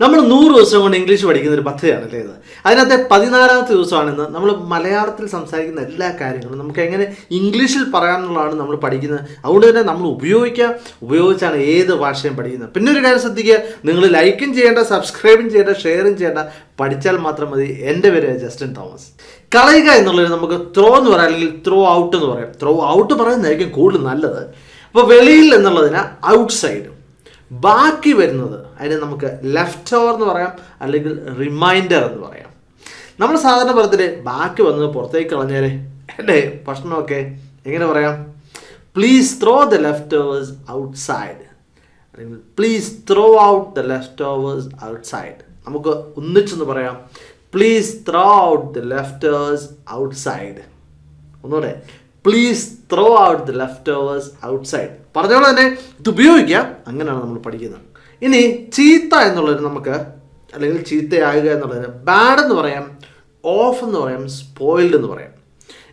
നമ്മൾ 100 ദിവസം കൊണ്ട് ഇംഗ്ലീഷ് പഠിക്കുന്ന ഒരു പദ്ധതിയാണല്ലേ ഇത്. അതിനകത്തെ 14ാമത്തെ ദിവസമാണിന്ന്. നമ്മൾ മലയാളത്തിൽ സംസാരിക്കുന്ന എല്ലാ കാര്യങ്ങളും നമുക്ക് എങ്ങനെ ഇംഗ്ലീഷിൽ പറയാമെന്നുള്ളതാണ് നമ്മൾ പഠിക്കുന്നത്. അതുകൊണ്ട് തന്നെ നമ്മൾ ഉപയോഗിച്ചാണ് ഏത് ഭാഷയും പഠിക്കുന്നത്. പിന്നെ ഒരു കാര്യം ശ്രദ്ധിക്കുക, നിങ്ങൾ ലൈക്കും ചെയ്യേണ്ട, സബ്സ്ക്രൈബും ചെയ്യേണ്ട, ഷെയറും ചെയ്യേണ്ട, പഠിച്ചാൽ മാത്രം മതി. എൻ്റെ പേര് ജസ്റ്റിൻ തോമസ്. കളയുക എന്നുള്ളത് നമുക്ക് ത്രോ എന്ന് പറയാം, അല്ലെങ്കിൽ ത്രോ ഔട്ട് എന്ന് പറയാം. ത്രോ ഔട്ട് പറയുന്നതായിരിക്കും കൂടുതൽ നല്ലത്. അപ്പോൾ വെളിയിൽ എന്നുള്ളതിന് ഔട്ട് സൈഡ്, ബാക്കി വരുന്നത് അതിന് നമുക്ക് ലെഫ്റ്റ് ഓവർ എന്ന് പറയാം, അല്ലെങ്കിൽ റിമൈൻഡർ എന്ന് പറയാം. നമ്മൾ സാധാരണ പറഞ്ഞിട്ട് ബാക്കി വന്നത് പുറത്തേക്ക് കളഞ്ഞേരെ അല്ലേ ഭക്ഷണമൊക്കെ എങ്ങനെ പറയാം? Please throw the leftovers outside, അല്ലെങ്കിൽ please throw out the leftovers outside. നമുക്ക് ഒന്നിച്ചൊന്ന് പറയാം, please throw out the leftovers outside. ഒന്നുകൂടെ, please throw out the leftovers outside. പറഞ്ഞോളെ തന്നെ ഇത് ഉപയോഗിക്കാം. അങ്ങനെയാണ് നമ്മൾ പഠിക്കുന്നത്. ഇനി ചീത്ത എന്നുള്ളതിന് നമുക്ക്, അല്ലെങ്കിൽ ചീത്തയാകുക എന്നുള്ളതിന് ബാഡ് എന്ന് പറയാം, ഓഫ് എന്ന് പറയാം, സ്പോയിൽഡ് എന്ന് പറയാം.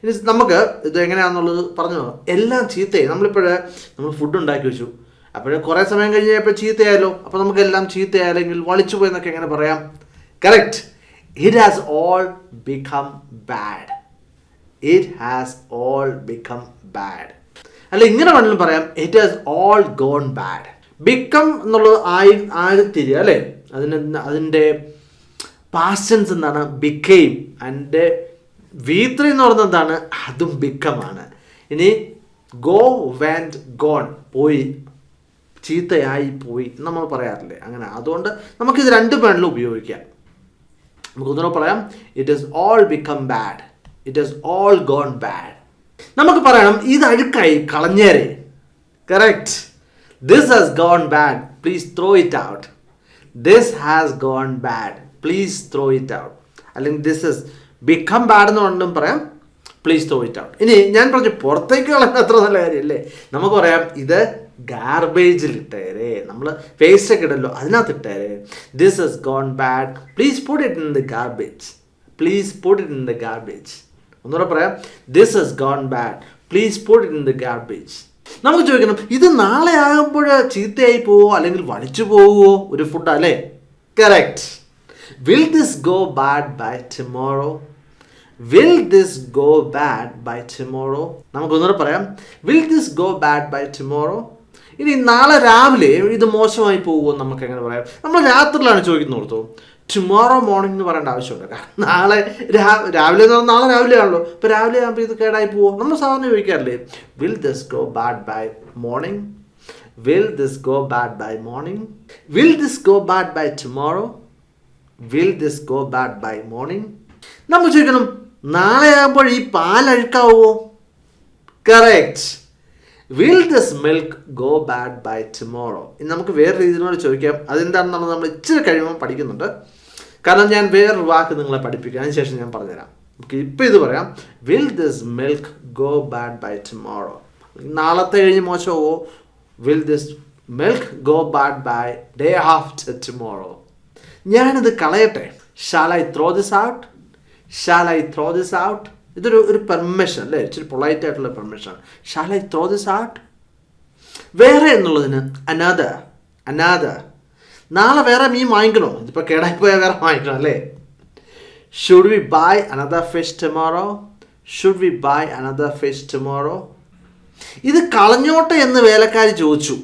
ഇനി നമുക്ക് ഇത് എങ്ങനെയാണെന്നുള്ളത് പറഞ്ഞു. എല്ലാം ചീത്തയായി. നമ്മൾ ഫുഡ് ഉണ്ടാക്കി വെച്ചു, അപ്പോൾ കുറേ സമയം കഴിഞ്ഞപ്പോൾ ചീത്തയായല്ലോ. അപ്പോൾ നമുക്കെല്ലാം ചീത്തയായി, അല്ലെങ്കിൽ വളിച്ചു പോയി എന്നൊക്കെ എങ്ങനെ പറയാം? Correct. It has all become bad. It has all become bad. അല്ല, ഇങ്ങനെ വേണമെങ്കിലും പറയാം, it has all gone bad. Become എന്നുള്ളത് ആയിത്തിരി അല്ലേ, അതിൻ്റെ പാസ്റ്റ് ടെൻസ് എന്താണ്? ബിക്കെയിം. അതിൻ്റെ V3 എന്ന് പറയുന്നത് എന്താണ്? അതും ബിക്കമാണ്. ഇനി ഗോ, വെന്റ്, ഗോൺ, പോയി, ചീത്തയായി പോയി നമ്മൾ പറയാറില്ലേ, അങ്ങനെ. അതുകൊണ്ട് നമുക്കിത് രണ്ട് വേണമെങ്കിലും ഉപയോഗിക്കാം. നമുക്കൊന്നുകൂടെ പറയാം, it has all become bad. It has all gone bad. നമുക്ക് പറയണം, ഇത് അഴുക്കായി, കളഞ്ഞേരെ. Correct. This has gone bad. Please throw it out. This has gone bad. Please throw it out. അല്ലെങ്കിൽ this has become bad എന്ന് വേണമെങ്കിലും പറയാം, please throw it out. ഇനി ഞാൻ പറഞ്ഞു പുറത്തേക്ക് കളയാൻ അത്ര നല്ല കാര്യമല്ലേ. നമുക്ക് പറയാം, ഇത് ഗാർബേജിൽ ഇട്ടേരെ. നമ്മൾ വേസ്റ്റ് ഒക്കെ ഇടല്ലോ, അതിനകത്ത് ഇട്ടേരെ. This has gone bad. Please put it in the garbage. Please put it in the garbage. ഒന്നുകൂടെ പറയാം, this has gone bad. Please put it in the garbage. നമുക്ക് ചോദിക്കണം, ഇത് നാളെ ആകുമ്പോൾ ചീത്തയായി പോവോ, അല്ലെങ്കിൽ വലിച്ചു പോവുമോ ഒരു ഫുഡ് അല്ലേ? Correct. Will this go bad by tomorrow? Will this go bad by tomorrow? നമുക്കൊന്നുകൂടെ പറയാം, will this go bad by tomorrow? ഇനി നാളെ രാവിലെ ഇത് മോശമായി പോകുമോ നമുക്ക് എങ്ങനെ പറയാം? നമ്മൾ രാത്രിയിലാണ് ചോദിക്കുന്നത് ഓർത്തോ. ടുമോറോ മോർണിംഗ് എന്ന് പറയേണ്ട ആവശ്യമുണ്ട്. കാരണം നാളെ രാവിലെ എന്ന് പറഞ്ഞാൽ നാളെ രാവിലെ ആണല്ലോ. ഇപ്പോൾ രാവിലെ ആകുമ്പോൾ ഇത് കേടായി പോവോ? നമ്മൾ സാധാരണ ചോദിക്കാറില്ലേ, will this go bad by morning? Will this go bad by morning? Will this go bad by tomorrow? Will this go bad by morning? നമ്മൾ ചോദിക്കണം, നാളെ ആകുമ്പോൾ ഈ പാൽ അഴുക്കാവുമോ? Correct. Will this milk go bad by tomorrow? ഇനി നമുക്ക് വേറെ രീതിയിലൂടെ ചോദിക്കാം. അതെന്താണെന്നുള്ളത് നമ്മൾ ഇച്ചിരി കഴിയുമ്പോൾ പഠിക്കുന്നുണ്ട്. കാരണം ഞാൻ വേറൊരു വാക്ക് നിങ്ങളെ പഠിപ്പിക്കാം, അതിന് ശേഷം ഞാൻ പറഞ്ഞുതരാം. നമുക്ക് ഇപ്പോൾ ഇത് പറയാം, will this milk go bad by tomorrow? നാളത്തെ കഴിഞ്ഞ് മോശമാവോ? Will this milk go bad by day after tomorrow? ഞാനിത് കളയട്ടെ. Shall I throw this out? Shall I throw this out? ഇതൊരു പെർമിഷൻ അല്ലേ, ഇച്ചിരി പൊളൈറ്റ് ആയിട്ടുള്ള permission. Shall I throw this out? വേറെ എന്നുള്ളതിന് അനദർ. അനദർ. നാളെ വേറെ മീൻ വാങ്ങിക്കണോ? ഇതിപ്പോൾ കേടായിപ്പോയാൽ വേറെ വാങ്ങിക്കണം അല്ലേ? Should we buy another fish tomorrow? Should we buy another fish tomorrow? ഇത് കളഞ്ഞോട്ടെ എന്ന് വേലക്കാരി ചോദിച്ചു.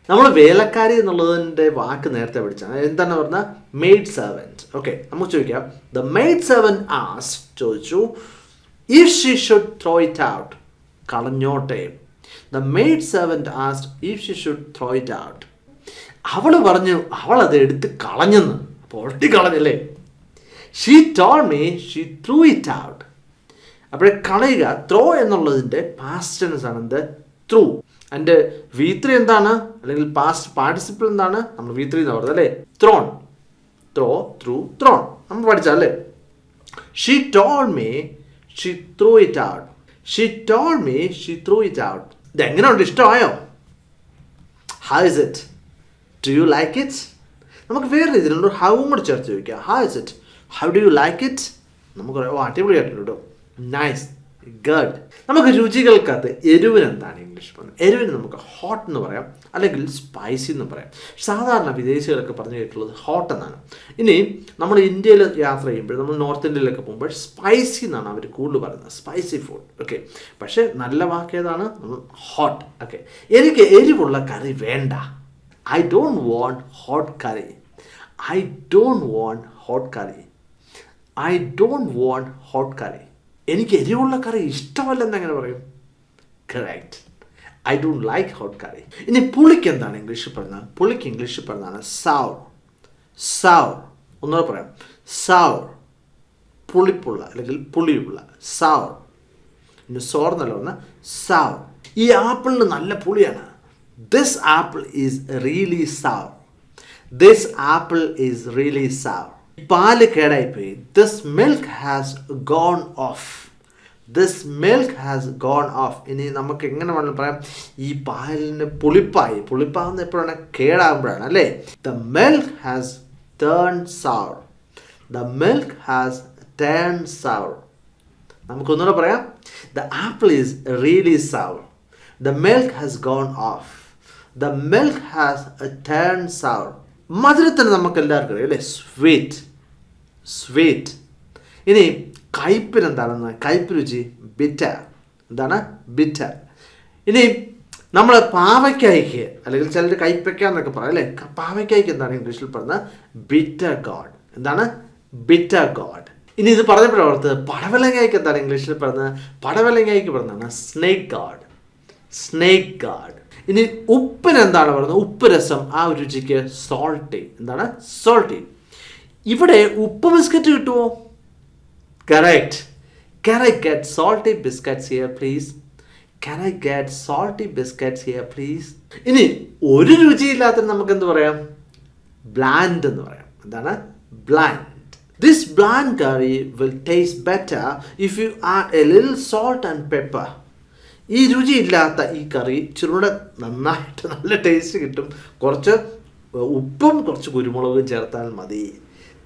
നമ്മൾ വേലക്കാരി എന്നുള്ളതിൻ്റെ വാക്ക് നേരത്തെ പഠിച്ചാണ്. എന്താണ് പറഞ്ഞാൽ മെയ്ഡ് സെർവൻറ്റ്. ഓക്കെ, നമുക്ക് ചോദിക്കാം, ദ മെയ്ഡ് സെർവൻറ്റ് ആസ്ക്ഡ്, ചോദിച്ചു, if she should throw it out? കളഞ്ഞോട്ടെ. The maid servant asked if she should throw it out. അവൾ പറഞ്ഞു അവൾ അത് എടുത്ത് കളഞ്ഞെന്ന്. അപ്പോൾ ഒട്ടി കളഞ്ഞല്ലേ. She told me she threw it out. അപ്പോഴേ കളയുക, ത്രോ എന്നുള്ളതിൻ്റെ പാസ്റ്റ് ടെൻസ് ആണ് എന്ത്? ത്രൂ. അതിൻ്റെ V3 എന്താണ്, അല്ലെങ്കിൽ പാസ്റ്റ് പാർട്ടിസിപ്പിൾ എന്താണ്? നമ്മൾ V3 എന്ന് പറയുന്നത് അല്ലേ, ത്രോൺ. ത്രോ, ത്രൂ, ത്രോൺ നമ്മൾ പഠിച്ചല്ലേ. She told me she threw it out. She told me she threw it out. ഇതെങ്ങനെയുണ്ട്? ഇഷ്ടമായോ? How is it? Do you like it? നമുക്ക് വേറെ രീതിയിലുള്ള ഹൗവും കൂടെ ചേർത്ത് ചോദിക്കാം. How is it? How do you like it? നമുക്ക് അടിപൊളിയായിട്ടുണ്ട് കേട്ടോ. Nice, good. നമുക്ക് രുചികൾക്കകത്ത് എരിവിന് എന്താണ് ഇംഗ്ലീഷ് പറയുന്നത്? എരിവിന് നമുക്ക് ഹോട്ട് എന്ന് പറയാം, അല്ലെങ്കിൽ സ്പൈസി എന്ന് പറയാം. സാധാരണ വിദേശികളൊക്കെ പറഞ്ഞു കേട്ടുള്ളത് ഹോട്ട് എന്നാണ്. ഇനി നമ്മൾ ഇന്ത്യയിൽ യാത്ര ചെയ്യുമ്പോൾ, നമ്മൾ നോർത്ത് ഇന്ത്യയിലൊക്കെ പോകുമ്പോൾ സ്പൈസി എന്നാണ് അവർ കൂടുതൽ പറയുന്നത്, സ്പൈസി ഫുഡ്. ഓക്കെ, പക്ഷേ നല്ല വാക്ക് ഏതാണ്? ഹോട്ട്. ഓക്കെ, എനിക്ക് എരിവുള്ള കറി വേണ്ട. I don't want hot curry. I don't want hot curry. I don't want hot curry. എനിക്ക് എരിവുള്ള കറി ഇഷ്ടമല്ലെന്ന് എങ്ങനെ പറയും? Correct, I don't like hot curry. ഇനി പുളിക്ക് എന്താണ് ഇംഗ്ലീഷിൽ പറയുന്നത്? പുളിക്ക് ഇംഗ്ലീഷിൽ പറയുന്നതാണ് സൗർ. സൗർ, ഒന്നുകൂടെ പറയാം, സൗർ. പുളിപ്പുള്ള അല്ലെങ്കിൽ പുളിയുള്ള, സൗർ. ഇനി സോർന്നല്ല പറഞ്ഞാൽ സൗർ. ഈ ആപ്പിളിന് നല്ല പുളിയാണ്. This apple is really sour. This apple is really sour. പാല് കേടായിപ്പോയി. This milk has gone off. This milk has gone off. ഇനി നമുക്ക് എങ്ങനെ വേണമെങ്കിലും പറയാം, ഈ പാലിന് പുളിപ്പായി. പുളിപ്പാകുന്ന എപ്പോഴാണ്? കേടാകുമ്പോഴാണ് അല്ലേ? The milk has turn sour. The milk has turn sour. നമുക്കൊന്നുകൂടെ പറയാം, the apple is really sour. The milk has gone off. The milk has turn sour. മധുരത്തിന് നമുക്ക് എല്ലാവർക്കും അറിയാം അല്ലേ? സ്വീറ്റ്. സ്വീറ്റ്. ഇനി കയ്പിന് എന്താണെന്ന്? കയ്പ് രുചി ബിറ്റർ. എന്താണ്? ബിറ്റർ. ഇനി നമ്മൾ പാവയ്ക്കായ്ക്ക്, അല്ലെങ്കിൽ ചിലർ കയ്പയ്ക്ക എന്നൊക്കെ പറയാം അല്ലേ? പാവയ്ക്കായ്ക്ക് എന്താണ് ഇംഗ്ലീഷിൽ പറയുന്നത്? Bitter gourd. എന്താണ്? Bitter gourd. ഇനി ഇത് പറഞ്ഞപ്പോഴത്തെ പടവലങ്ങയ്ക്ക് എന്താണ് ഇംഗ്ലീഷിൽ പറയുന്നത്? പടവലങ്ങയ്ക്ക് പറയുന്നതാണ് സ്നേക്ക് ഗാഡ്. Snake God. ഇനി ഉപ്പിന് എന്താണ് പറയുന്നത്? ഉപ്പ് രസം, ആ ഒരു രുചിക്ക് സോൾട്ടി. എന്താണ്? സോൾട്ടി. ഇവിടെ ഉപ്പ് ബിസ്ക്കറ്റ് കിട്ടുമോ? Correct. Can I get salty biscuits here please? Can I get salty biscuits here please? ഇനി ഒരു രുചിയില്ലാത്ത നമുക്ക് എന്ത് പറയാം? ബ്ലാൻഡ് എന്ന് പറയാം. എന്താണ്? Blend. This bland curry will taste better if you add a little salt and pepper. ഈ രുചിയില്ലാത്ത ഈ കറി ഇച്ചിരൂടെ നന്നായിട്ട് നല്ല ടേസ്റ്റ് കിട്ടും. കുറച്ച് ഉപ്പും കുറച്ച് കുരുമുളകും ചേർത്താൽ മതി.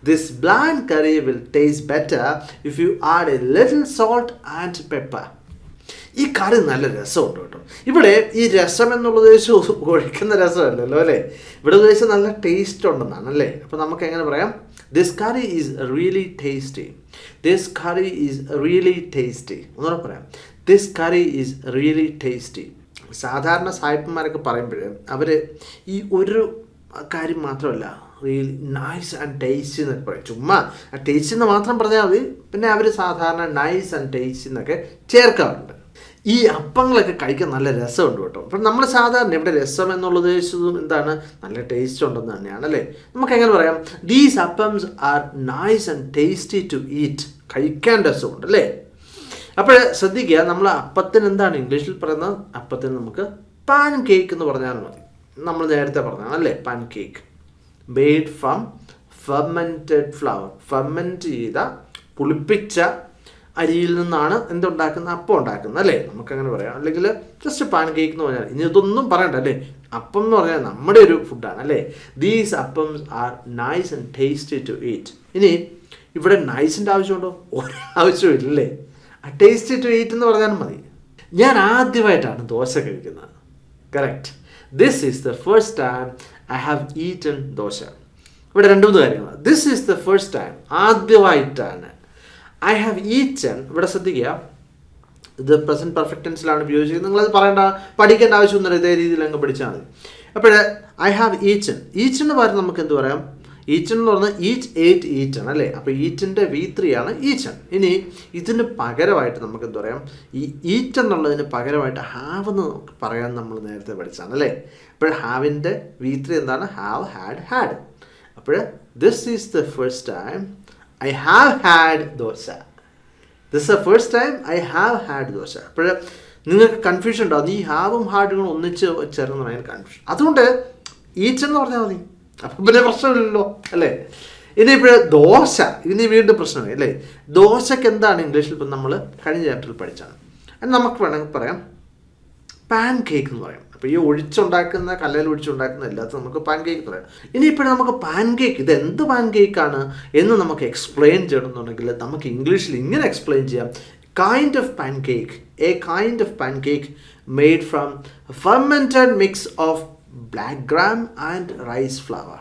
This bland curry will taste better if you add a little salt and pepper. ഈ കറി നല്ല രസമുണ്ട് കേട്ടോ. ഇവിടെ ഈ രസം എന്നുള്ള ഉദ്ദേശം ഒഴിക്കുന്ന രസമല്ലല്ലോ അല്ലേ? ഇവിടെ ഉദ്ദേശം നല്ല ടേസ്റ്റ് ഉണ്ടെന്നാണ് അല്ലേ? അപ്പോൾ നമുക്ക് എങ്ങനെ പറയാം? This curry is really tasty. This curry is really tasty. ഒന്നുകൂടെ പറയാം, This curry is really tasty. സാധാരണ സായിപ്പന്മാരൊക്കെ പറയുമ്പോൾ അവർ ഈ ഒരു കാര്യം മാത്രമല്ല, റിയലി നൈസ് ആൻഡ് ടേസ്റ്റി എന്നൊക്കെ പറയും. ചുമ്മാ ടേസ്റ്റ് എന്ന് മാത്രം പറഞ്ഞാൽ മതി. പിന്നെ അവർ സാധാരണ നൈസ് ആൻഡ് ടേസ്റ്റി എന്നൊക്കെ ചേർക്കാറുണ്ട്. ഈ അപ്പങ്ങളൊക്കെ കഴിക്കാൻ നല്ല രസമുണ്ട് കേട്ടോ. അപ്പം നമ്മൾ സാധാരണ ഇവിടെ രസം എന്നുള്ള ഉദ്ദേശിച്ചതും എന്താണ്? നല്ല ടേസ്റ്റ് ഉണ്ടെന്ന് തന്നെയാണ് അല്ലേ? നമുക്ക് എങ്ങനെ പറയാം? These appams are nice and tasty to eat. കഴിക്കാൻ രസമുണ്ട് അല്ലേ? അപ്പോൾ ശ്രദ്ധിക്കുക, നമ്മൾ അപ്പത്തിന് എന്താണ് ഇംഗ്ലീഷിൽ പറയുന്നത്? അപ്പത്തിന് നമുക്ക് പാൻ കേക്ക് എന്ന് പറഞ്ഞാൽ മതി. നമ്മൾ നേരത്തെ പറഞ്ഞതാണ് അല്ലേ? Pan cake. Made from fermented flower. Ferment ചെയ്ത, പുളിപ്പിച്ച അരിയിൽ നിന്നാണ് എന്തുണ്ടാക്കുന്നത്? അപ്പം ഉണ്ടാക്കുന്നത് അല്ലേ? നമുക്കങ്ങനെ പറയാം. അല്ലെങ്കിൽ ജസ്റ്റ് പാൻ കേക്ക് എന്ന് പറഞ്ഞാൽ, ഇനി ഇതൊന്നും പറയണ്ട അല്ലേ? അപ്പം എന്ന് പറഞ്ഞാൽ നമ്മുടെ ഒരു ഫുഡാണ് അല്ലേ? These appams are nice and tasty to eat. ഇനി ഇവിടെ നൈസിൻ്റെ ആവശ്യമുണ്ടോ? ഒരാവശ്യമില്ലേ? ടേസ്റ്റി ടു ഈറ്റ് എന്ന് പറഞ്ഞാൽ മതി. ഞാൻ ആദ്യമായിട്ടാണ് ദോശ കഴിക്കുന്നത്. Correct. This is the first time I have eaten dosa. ഇവിടെ രണ്ട് മൂന്ന് കാര്യങ്ങൾ. This is the first time, ആദ്യമായിട്ടാണ്. ഐ ഹാവ് ഈറ്റൺ, ഇവിടെ ശ്രദ്ധിക്കുക, ഇത് പ്രസൻറ്റ് പെർഫെക്റ്റ് ടെൻസിലാണ് ഉപയോഗിച്ചിരിക്കുന്നത്. നിങ്ങളത് പറയേണ്ട, പഠിക്കേണ്ട ആവശ്യമൊന്നുമില്ല, ഇതേ രീതിയിൽ അങ്ങ് പഠിച്ചാൽ മതി. അപ്പോൾ ഐ ഹാവ് ഈറ്റൺ. ഈറ്റൺ പകരം നമുക്ക് എന്ത് പറയാം? ഈച്ചൺ എന്ന് പറഞ്ഞാൽ ഈച്ച്, എയ്റ്റ്, ഈറ്റൺ അല്ലേ? അപ്പോൾ ഈറ്റിൻ്റെ V3 ആണ് ഈച്ചൺ. ഇനി ഇതിന് പകരമായിട്ട് നമുക്ക് എന്ത് പറയാം? ഈ ഈറ്റ് എന്നുള്ളതിന് പകരമായിട്ട് ഹാവ് എന്ന് നമുക്ക് പറയാൻ നമ്മൾ നേരത്തെ പഠിച്ചാണ് അല്ലേ? അപ്പോൾ ഹാവിൻ്റെ V3 എന്താണ്? Have, had, had. അപ്പോൾ this is the first time I have had dosa. This is the first time I have had dosa. അപ്പോൾ നിങ്ങൾക്ക് കൺഫ്യൂഷൻ ഉണ്ടാവും. ഈ ഹാവും ഹാഡുകളും ഒന്നിച്ച് ചേർന്ന് പറയാൻ കൺഫ്യൂഷൻ. അതുകൊണ്ട് ഈച്ചൺ എന്ന് പറഞ്ഞാൽ മതി. അപ്പം പിന്നെ പ്രശ്നമില്ലല്ലോ അല്ലേ? ഇനിയിപ്പോൾ ദോശ, ഇനി വീണ്ടും പ്രശ്നമായി അല്ലേ? ദോശയ്ക്ക് എന്താണ് ഇംഗ്ലീഷിൽ? ഇപ്പം നമ്മൾ കഴിഞ്ഞ ചാപ്റ്ററിൽ പഠിച്ചാണ്. നമുക്ക് വേണമെങ്കിൽ പറയാം പാൻ കേക്ക് എന്ന് പറയാം. അപ്പോൾ ഈ ഒഴിച്ചുണ്ടാക്കുന്ന, കല്ലിൽ ഒഴിച്ചുണ്ടാക്കുന്ന എല്ലാത്തും നമുക്ക് പാൻ കേക്ക് എന്ന് പറയാം. ഇനിയിപ്പോൾ നമുക്ക് പാൻ കേക്ക്, ഇത് എന്ത് പാൻ കേക്കാണ് എന്ന് നമുക്ക് എക്സ്പ്ലെയിൻ ചെയ്യണമെന്നുണ്ടെങ്കിൽ നമുക്ക് ഇംഗ്ലീഷിൽ ഇങ്ങനെ എക്സ്പ്ലെയിൻ ചെയ്യാം. kind of pancake. A kind of pancake made from a fermented mix of black gram and rice flour.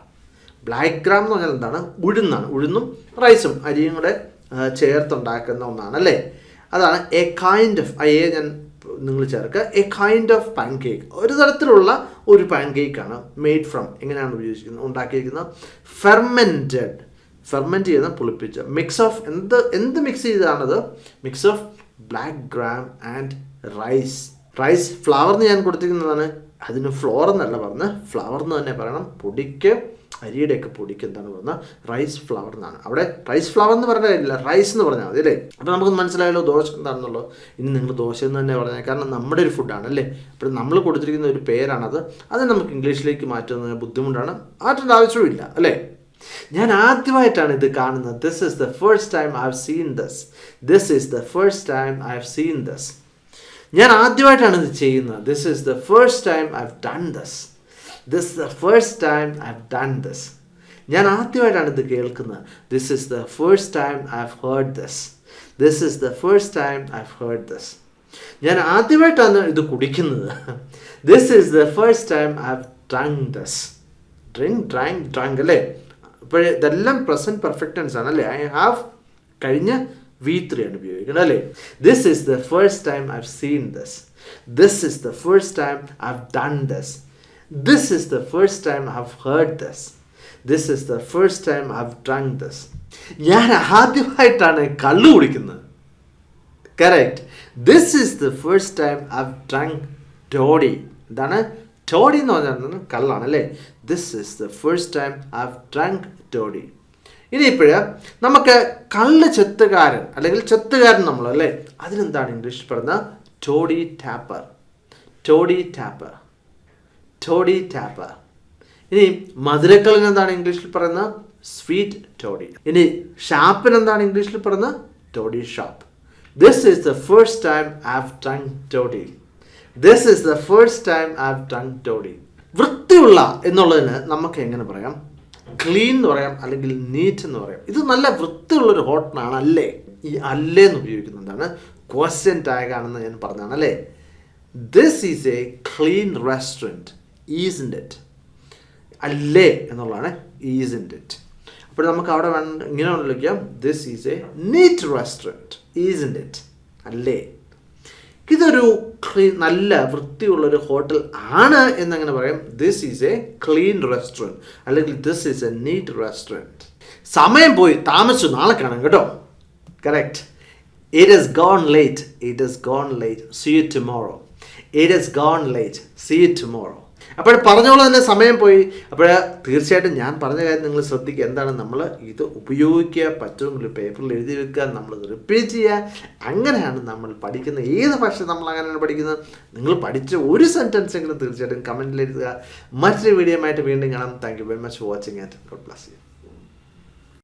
Black gram എന്ന് പറഞ്ഞാൽ എന്താണ്? ഉഴുന്നാണ്. ഉഴുന്നും റൈസും അരിയും കൂടെ ചേർത്തുണ്ടാക്കുന്ന ഒന്നാണ് അല്ലേ. അതാണ് എ കൈൻഡ് ഓഫ്, ഞാൻ നിങ്ങൾ ചേർക്കുക, എ കൈൻഡ് ഓഫ് പാൻകേക്ക്. ഒരു തരത്തിലുള്ള ഒരു പാൻകേക്കാണ്. മെയ്ഡ് ഫ്രം, എങ്ങനെയാണ് ഉണ്ടാക്കിയിരിക്കുന്നത്? ഫെർമെൻറ്റ് ചെയ്യുന്ന, പുളിപ്പിച്ച, മിക്സ് ഓഫ്, എന്ത് മിക്സ് ചെയ്തതാണത്? Mix of black gram and rice flour എന്ന് ഞാൻ കൊടുത്തിരിക്കുന്നതാണ്. അതിന് ഫ്ലോർ എന്നല്ല പറഞ്ഞ്, ഫ്ലവർ എന്ന് തന്നെ പറയണം. പൊടിക്ക്, അരിയുടെയൊക്കെ പൊടിക്ക് എന്താണ് പറഞ്ഞാൽ റൈസ് ഫ്ലവർ എന്നാണ്. അവിടെ റൈസ് ഫ്ലവർ എന്ന് പറഞ്ഞാൽ കാര്യമില്ല, റൈസ് എന്ന് പറഞ്ഞാൽ മതി അല്ലേ. അപ്പോൾ നമുക്ക് മനസ്സിലായല്ലോ ദോശ എന്താണെന്നുള്ളത്. ഇനി നിങ്ങൾ ദോശ എന്ന് തന്നെ പറഞ്ഞാൽ, കാരണം നമ്മുടെ ഒരു ഫുഡാണ് അല്ലേ. അപ്പോൾ നമ്മൾ കൊടുത്തിരിക്കുന്ന ഒരു പേരാണത്. അത് നമുക്ക് ഇംഗ്ലീഷിലേക്ക് മാറ്റുന്നത് ബുദ്ധിമുട്ടാണ്, മാറ്റേണ്ട ആവശ്യമില്ല അല്ലേ. ഞാൻ ആദ്യമായിട്ടാണ് ഇത് കാണുന്നത്. This is the first time I have seen this. This is the first time I have seen this. ഞാൻ ആദ്യമായിട്ടാണ് ഇത് ചെയ്യുന്നത്. This is the first time I have done this. This is the first time I have done this. ഞാൻ ആദ്യമായിട്ടാണ് ഇത് കേൾക്കുന്നത്. This is the first time I have heard this. This is the first time I have heard this. ഞാൻ ആദ്യമായിട്ടാണ് ഇത് കുടിക്കുന്നത്. This is the first time I have drunk this. Drunk അല്ലേ. അപ്പോൾ ഇതെല്ലാം പ്രസൻറ്റ് പെർഫെക്റ്റ് ടെൻസ് ആണ് അല്ലേ. I have കഴിഞ്ഞ V3 ആണ് ഉപയോഗിക്കുന്നത് അല്ലേ. This is the first time I have seen this. This is the first time I have done this. This is the first time I've heard this. This is the first time I've drunk this. ഞാൻ ആദ്യമായിട്ടാണ് കള്ളു കുടിക്കുന്നത്. Correct. This is the first time I've drunk toddy. എന്താണ് toddy എന്ന് പറഞ്ഞാൽ? കള്ളാണ് അല്ലേ. This is the first time I've drunk toddy. ഇനിയിപ്പോഴ് നമുക്ക് കള്ള് ചെത്തുകാരൻ അല്ലെങ്കിൽ ചെത്തുകാരൻ നമ്മളല്ലേ, അതിനെന്താണ് ഇംഗ്ലീഷിൽ പറയുന്നത്? Toddy tapper. Toddy tapper. Toddy tapper. ഇനി മധുരക്കള്ളിന് എന്താണ് ഇംഗ്ലീഷിൽ പറയുന്നത്? Sweet toddy. ഇനി ഷാപ്പിന് എന്താണ് ഇംഗ്ലീഷിൽ പറയുന്നത്? Toddy shop. This is the first time I have drunk toddy. This is the first time I have drunk toddy. വൃത്തിയുള്ള എന്നുള്ളതിന് നമുക്ക് എങ്ങനെ പറയാം? ക്ലീൻ എന്ന് പറയാം, അല്ലെങ്കിൽ നീറ്റ് എന്ന് പറയാം. ഇത് നല്ല വൃത്തിയുള്ളൊരു ഹോട്ടലാണ് അല്ലേ. ഈ അല്ലേന്ന് ഉപയോഗിക്കുന്നതാണ് ക്വസ്റ്റ്യൻ ടാഗ് ആണെന്ന് ഞാൻ പറഞ്ഞതാണ് അല്ലേ. This is a clean restaurant. Isn't it. അല്ലേ എന്നുള്ളതാണ് ഈസ്ൻ്റ് ഇറ്റ്. അപ്പോൾ നമുക്ക് അവിടെ ഇങ്ങനെ വിളിക്കാം, this is a neat restaurant. Isn't it. അല്ലേ. ഇതൊരു നല്ല വൃത്തിയുള്ളൊരു ഹോട്ടൽ ആണ് എന്നങ്ങനെ പറയാം. This is a clean restaurant, അല്ലെങ്കിൽ this is a neat restaurant. സമയം പോയി, താമസിച്ചു, നാളെ കാണാം കേട്ടോ. Correct. It has gone late. It has gone late. See you tomorrow. It has gone late. See you tomorrow. അപ്പോൾ പറഞ്ഞോളം തന്നെ സമയം പോയി. അപ്പോൾ തീർച്ചയായിട്ടും ഞാൻ പറഞ്ഞ കാര്യം നിങ്ങൾ ശ്രദ്ധിക്കുക. എന്താണ് നമ്മൾ ഇത് ഉപയോഗിക്കുക, പറ്റുമെങ്കിൽ പേപ്പറിൽ എഴുതി വെക്കുക, നമ്മൾ റിപ്പീറ്റ് ചെയ്യുക. അങ്ങനെയാണ് നമ്മൾ പഠിക്കുന്ന. ഏത് ഭാഷ നമ്മൾ അങ്ങനെയാണ് പഠിക്കുന്നത്. നിങ്ങൾ പഠിച്ച ഒരു സെൻറ്റൻസ് എങ്കിലും തീർച്ചയായിട്ടും കമൻറ്റിൽ എഴുതുക. മറ്റൊരു വീഡിയോ ആയിട്ട് വീണ്ടും കാണാം. Thank you very much for watching. God bless you.